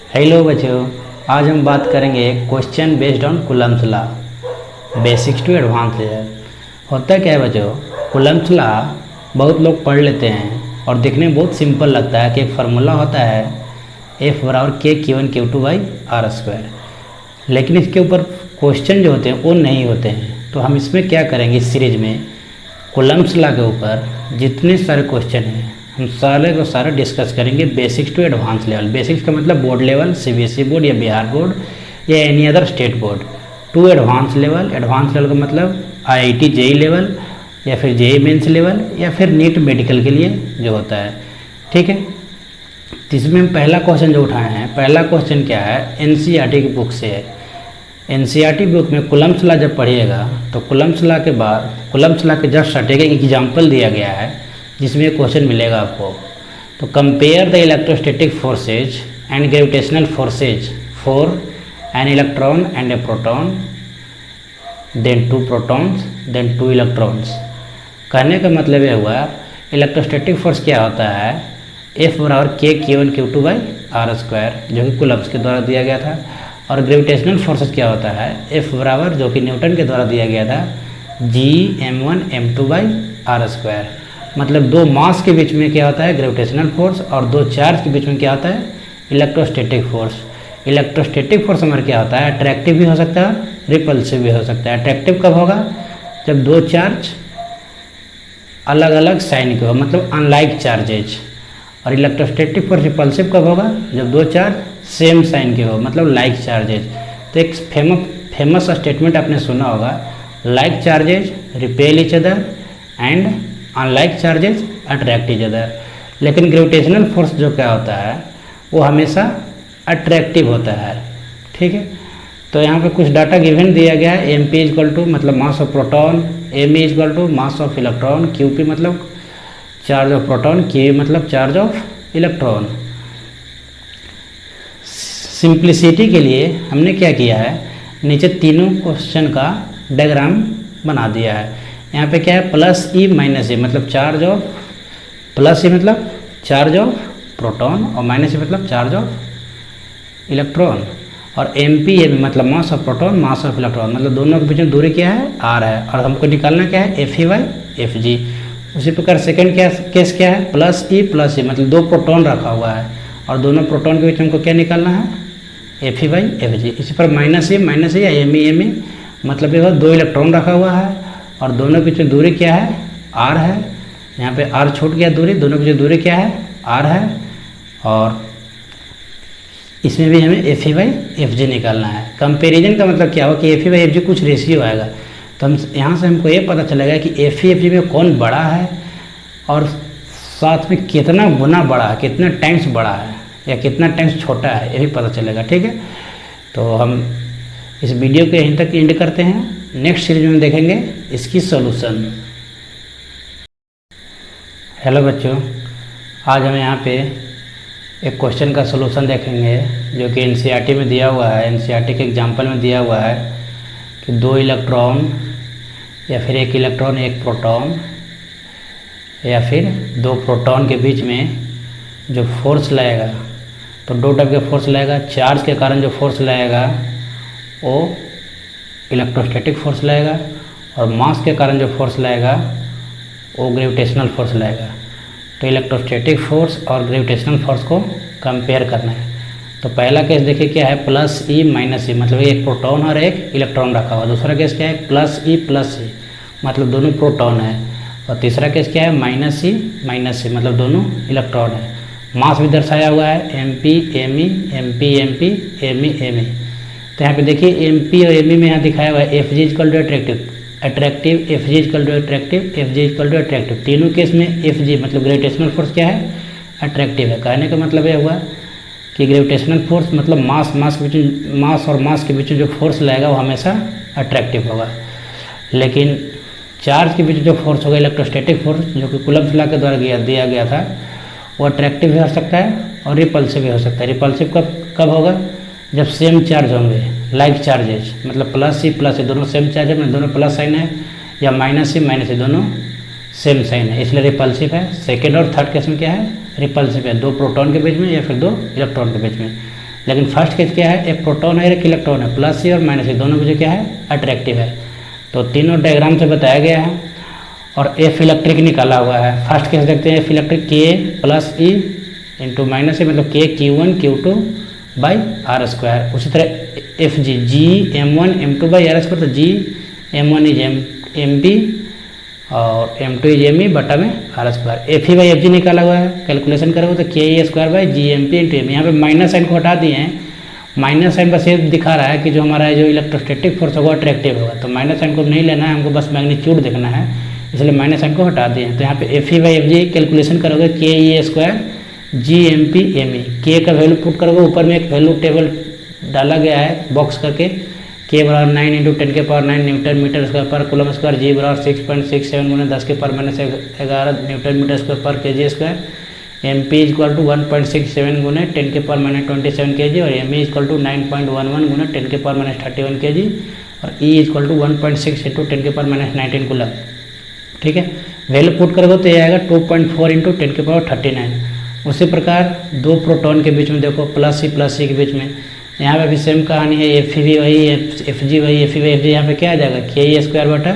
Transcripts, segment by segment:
Hello बच्चों, आज हम बात करेंगे question based on Coulomb's law, basics to advance level. होता क्या है बच्चों, कूलम्ब्स लॉ बहुत लोग पढ़ लेते हैं और देखने में बहुत सिंपल लगता है कि एक फार्मूला होता है F बराबर के Q1 Q2 by R square, लेकिन इसके ऊपर क्वेश्चन जो होते हैं वो नहीं होते हैं। तो हम इसमें क्या करेंगे, इस सीरीज में कूलम्ब्स लॉ के ऊपर जितने सारे क्वेश्चन हैं हम सारे को सारे डिस्कस करेंगे बेसिक्स टू एडवांस लेवल। बेसिक्स का मतलब बोर्ड लेवल, सीबीएसई बोर्ड या बिहार बोर्ड या any other state board, to advance level. Advance level का मतलब आईआईटी जेई लेवल या फिर जेई मेंस लेवल या फिर नीट मेडिकल के लिए जो होता है। ठीक है, तो इसमें हम पहला क्वेश्चन जो उठाए हैं, पहला क्वेश्चन क्या है, एनसीईआरटी की बुक से है। एनसीईआरटी बुक में कूलम्ब्स लॉ जब पढ़िएगा तो कूलम्ब्स लॉ के बाद, कूलम्ब्स लॉ के जस्ट हटेगा एक एग्जाम्पल दिया गया है जिसमें ये क्वेश्चन मिलेगा आपको। तो compare the electrostatic forces and gravitational forces for an electron and a proton, then two protons, then two electrons. कहने का मतलब ये हुआ, इलेक्ट्रोस्टैटिक फोर्स क्या होता है, F बराबर के Q1 Q2 by R square, जो कि कूलम्ब्स के द्वारा दिया गया था। और ग्रेविटेशनल फोर्सेस क्या होता है, F बराबर, जो कि न्यूटन के द्वारा दिया गया था, G m1 m2 by R square. मतलब दो मास के बीच में क्या होता है, ग्रेविटेशनल फोर्स, और दो चार्ज के बीच में क्या होता है, इलेक्ट्रोस्टैटिक फोर्स। इलेक्ट्रोस्टैटिक फोर्स हमारा क्या होता है, अट्रैक्टिव भी हो सकता है, रिपल्सिव भी हो सकता है। अट्रैक्टिव कब होगा, जब दो चार्ज अलग अलग साइन के हो, मतलब अनलाइक चार्जेज। और इलेक्ट्रोस्टैटिक फोर्स रिपल्सिव कब होगा, जब दो चार्ज सेम साइन के हो, मतलब लाइक चार्जेज। तो एक फेमस स्टेटमेंट आपने सुना होगा, like charges repel each other and unlike charges attract each other. लेकिन ग्रेविटेशनल फोर्स जो क्या होता है वो हमेशा अट्रैक्टिव होता है। ठीक है, तो यहाँ पे कुछ डाटा गिवन दिया गया है। एम पी इजक्वल टू मतलब mass of proton, M E is equal to mass of electron, Q P मतलब चार्ज ऑफ प्रोटॉन, क्यू मतलब चार्ज ऑफ इलेक्ट्रॉन। सिंप्लिसिटी के लिए हमने क्या किया है, नीचे तीनों क्वेश्चन का डायग्राम बना दिया है। यहाँ पे क्या है, प्लस ई माइनस ई मतलब चार्ज ऑफ, प्लस ई मतलब चार्ज ऑफ प्रोटॉन और माइनस ई मतलब चार्ज ऑफ इलेक्ट्रॉन। और एम पी एम मतलब mass of proton, mass of electron, मतलब दोनों के बीच में दूरी क्या है, आर है। और हमको निकालना क्या है, एफ ई बाई एफ जी। उसी प्रकार सेकेंड केस क्या है, प्लस ई मतलब दो प्रोटॉन रखा हुआ है और दोनों प्रोटॉन के बीच हमको क्या निकालना है, एफ ई बाई एफ जी। इसी पर माइनस ई या एम ई मतलब ये दो इलेक्ट्रॉन रखा हुआ है और दोनों के बीच में दूरी क्या है, आर है। यहाँ पे आर छूट गया दूरी, दोनों के बीच दूरी क्या है, आर है। और इसमें भी हमें एफ ई बाई एफ जी निकालना है। कंपेरिजन का मतलब क्या हो कि एफ ई बाई एफ जी कुछ रेशियो आएगा, तो हम यहाँ से हमको ये पता चलेगा कि एफ ई एफ जी में कौन बड़ा है और साथ में कितना गुना बड़ा है, कितना टाइम्स बड़ा है या कितना टाइम्स छोटा है, ये भी पता चलेगा। ठीक है, तो हम इस वीडियो को यहीं तक एंड करते हैं। नेक्स्ट सीरीज में देखेंगे इसकी सॉल्यूशन। हेलो बच्चों, आज हम यहाँ पे एक क्वेश्चन का सॉल्यूशन देखेंगे जो कि एनसीईआरटी में दिया हुआ है। एनसीईआरटी के एग्जाम्पल में दिया हुआ है कि दो इलेक्ट्रॉन या फिर एक इलेक्ट्रॉन एक प्रोटॉन या फिर दो प्रोटॉन के बीच में जो फोर्स लगेगा, तो दो टाइप के फोर्स लगेगा। चार्ज के कारण जो फोर्स लगेगा वो इलेक्ट्रोस्टैटिक फोर्स लगेगा और मास के कारण जो फोर्स लगेगा वो ग्रेविटेशनल फोर्स लगेगा। तो इलेक्ट्रोस्टैटिक फोर्स और ग्रेविटेशनल फोर्स को कंपेयर करना है। तो पहला केस देखिए क्या है, प्लस ई माइनस ई मतलब एक प्रोटॉन और एक इलेक्ट्रॉन रखा हुआ। दूसरा केस क्या है, प्लस ई मतलब दोनों प्रोटॉन है। और तीसरा केस क्या है, माइनस ई मतलब दोनों इलेक्ट्रॉन है। मास भी दर्शाया हुआ है, M P M E, M P M P, M E M E. तो यहाँ पे देखिए एम पी और एम ई में यहाँ दिखाया हुआ है F G is equal to attractive, F G is equal to attractive, F G is equal to attractive. तीनों केस में एफ जी मतलब ग्रेविटेशनल फोर्स क्या है, अट्रैक्टिव है। कहने का मतलब यह हुआ कि ग्रेविटेशनल फोर्स मतलब मास और मास के बीच में जो फोर्स लगेगा वो हमेशा अट्रैक्टिव होगा। लेकिन चार्ज के बीच जो फोर्स होगा, इलेक्ट्रोस्टैटिक फोर्स, जो कि कूलम्ब्स लॉ के द्वारा दिया गया था, वो अट्रैक्टिव भी हो सकता है और रिपल्सिव भी हो सकता है। रिपल्सिव कब होगा, जब सेम चार्ज होंगे, लाइक चार्जेज, मतलब प्लस ई दोनों सेम चार्ज है, मतलब दोनों प्लस साइन है, या माइनस ई दोनों सेम साइन है, इसलिए रिपल्सिव है। सेकेंड और थर्ड केस में क्या है, रिपल्सिव है, दो प्रोटॉन के बीच में या फिर दो इलेक्ट्रॉन के बीच में। लेकिन फर्स्ट केस क्या है, एक प्रोटॉन है एक इलेक्ट्रॉन है, प्लस सी और माइनस सी दोनों में जो क्या है अट्रैक्टिव है। तो तीनों डायग्राम से बताया गया है और एफ इलेक्ट्रिक निकाला हुआ है। फर्स्ट केस देखते हैं, F electric K plus E into minus E, मतलब K Q1 Q2 by R square. उसी तरह F G M1 M2 by R square, तो M1 इज MP और M2 इज ME बटा में R square. F E by F G निकाला हुआ है, कैलकुलेशन करोगे तो K square by GMP into M. यहाँ पे माइनस साइन को हटा दिए हैं, माइनस साइन बस ये दिखा रहा है कि जो हमारा जो इलेक्ट्रोस्टैटिक फोर्स होगा अट्रैक्टिव होगा, तो माइनस साइन को नहीं लेना है हमको, बस मैग्नीट्यूड देखना है, इसलिए माइनस साइन को हटा दिए हैं। तो यहाँ पे F E by F ji calculation करोगे के स्क्वायर GMP ME, के का वैल्यू पुट करोगे, ऊपर में एक वैल्यू टेबल डाला गया है बॉक्स करके, के बराबर 9 इंटू 10 के पावर 9 न्यूटन मीटर स्क्वायर पर कूलम स्क्वायर, जी बराबर 6.67 गुना 10 के power minus 11 newton metre square पर के square, MP is equal to 1.67 गुना 10 के पावर माइनस 27 kg और ME इज इक्वल टू 9.11 गुना 10 के पावर माइनस 31 kg और E is equal to 1.6 into 10 के पावर माइनस 19 कूलम। ठीक है, वैल्यू पुट करोगे तो ये आएगा 2.4 इंटू 10 के पावर 39। उसी प्रकार दो प्रोटॉन के बीच में देखो, प्लस सी के बीच में, यहाँ पे भी सेम कहानी है, एफ वही एफ जी वही एफ वही एफ जी, यहाँ पे क्या आ जाएगा के स्क्वायर बटा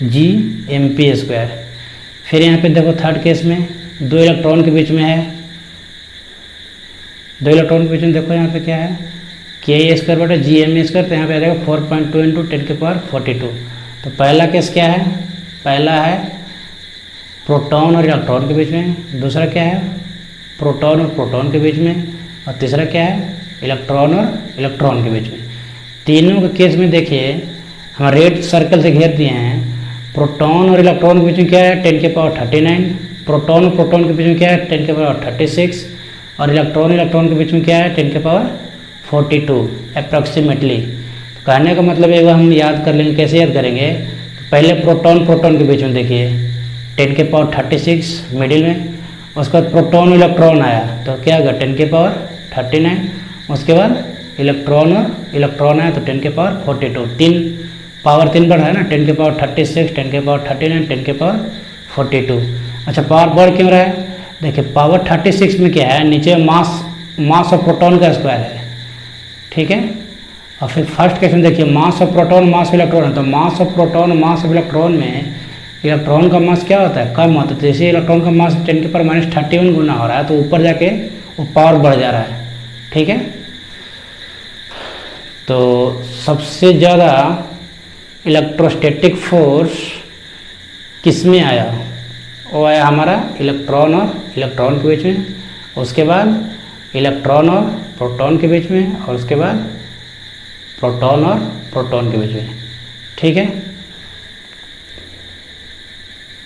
GMP स्क्वायर। फिर यहाँ पे देखो थर्ड केस में दो इलेक्ट्रॉन के बीच में है, दो इलेक्ट्रॉन के बीच में देखो यहाँ पे क्या है के स्क्वायर बटा GME स्क्वायर, तो यहाँ पे आ जाएगा 4.2 इंटू 10 के पावर 42। तो पहला केस क्या है, पहला है प्रोटॉन और इलेक्ट्रॉन के बीच में, दूसरा क्या है प्रोटॉन और प्रोटॉन के बीच में, और तीसरा क्या है इलेक्ट्रॉन और इलेक्ट्रॉन के बीच में। तीनों के केस में देखिए हम रेड सर्कल से घेर दिए हैं। प्रोटॉन और इलेक्ट्रॉन के बीच में क्या है 10 के पावर 39, प्रोटॉन और प्रोटॉन के बीच में क्या है 10 के पावर 36 और इलेक्ट्रॉन के बीच में क्या है 10 के पावर 42 अप्रॉक्सीमेटली। कहने का मतलब है वो हम याद कर लेंगे, कैसे याद करेंगे, पहले प्रोटॉन के बीच में देखिए 10 के पावर 36 मिडिल में, उसके बाद प्रोटॉन इलेक्ट्रॉन आया तो क्या होगा 10 के पावर 39, उसके बाद इलेक्ट्रॉन आया तो 10 के पावर 42, पावर 3 बढ़ा है ना, 10 के पावर 36, 10 के पावर 39, 10 के पावर 42। अच्छा पावर बढ़ क्यों रहा है, देखिए पावर 36 में क्या है, नीचे मास ऑफ प्रोटॉन का स्क्वायर है। ठीक है, और फिर फर्स्ट क्वेश्चन देखिए मास of proton mass of electron है, तो मास of proton mass of electron में इलेक्ट्रॉन का मास क्या होता है कम होता है, तो जैसे इलेक्ट्रॉन का मास 10 के पावर माइनस 31 गुना हो रहा है तो ऊपर जाके वो पावर बढ़ जा रहा है। ठीक है, तो सबसे ज़्यादा इलेक्ट्रोस्टैटिक फोर्स किस में आया, वो आया हमारा इलेक्ट्रॉन और इलेक्ट्रॉन के बीच में, उसके बाद इलेक्ट्रॉन और प्रोटॉन के बीच में, और उसके बाद प्रोटॉन और प्रोटॉन के बीच में। ठीक है।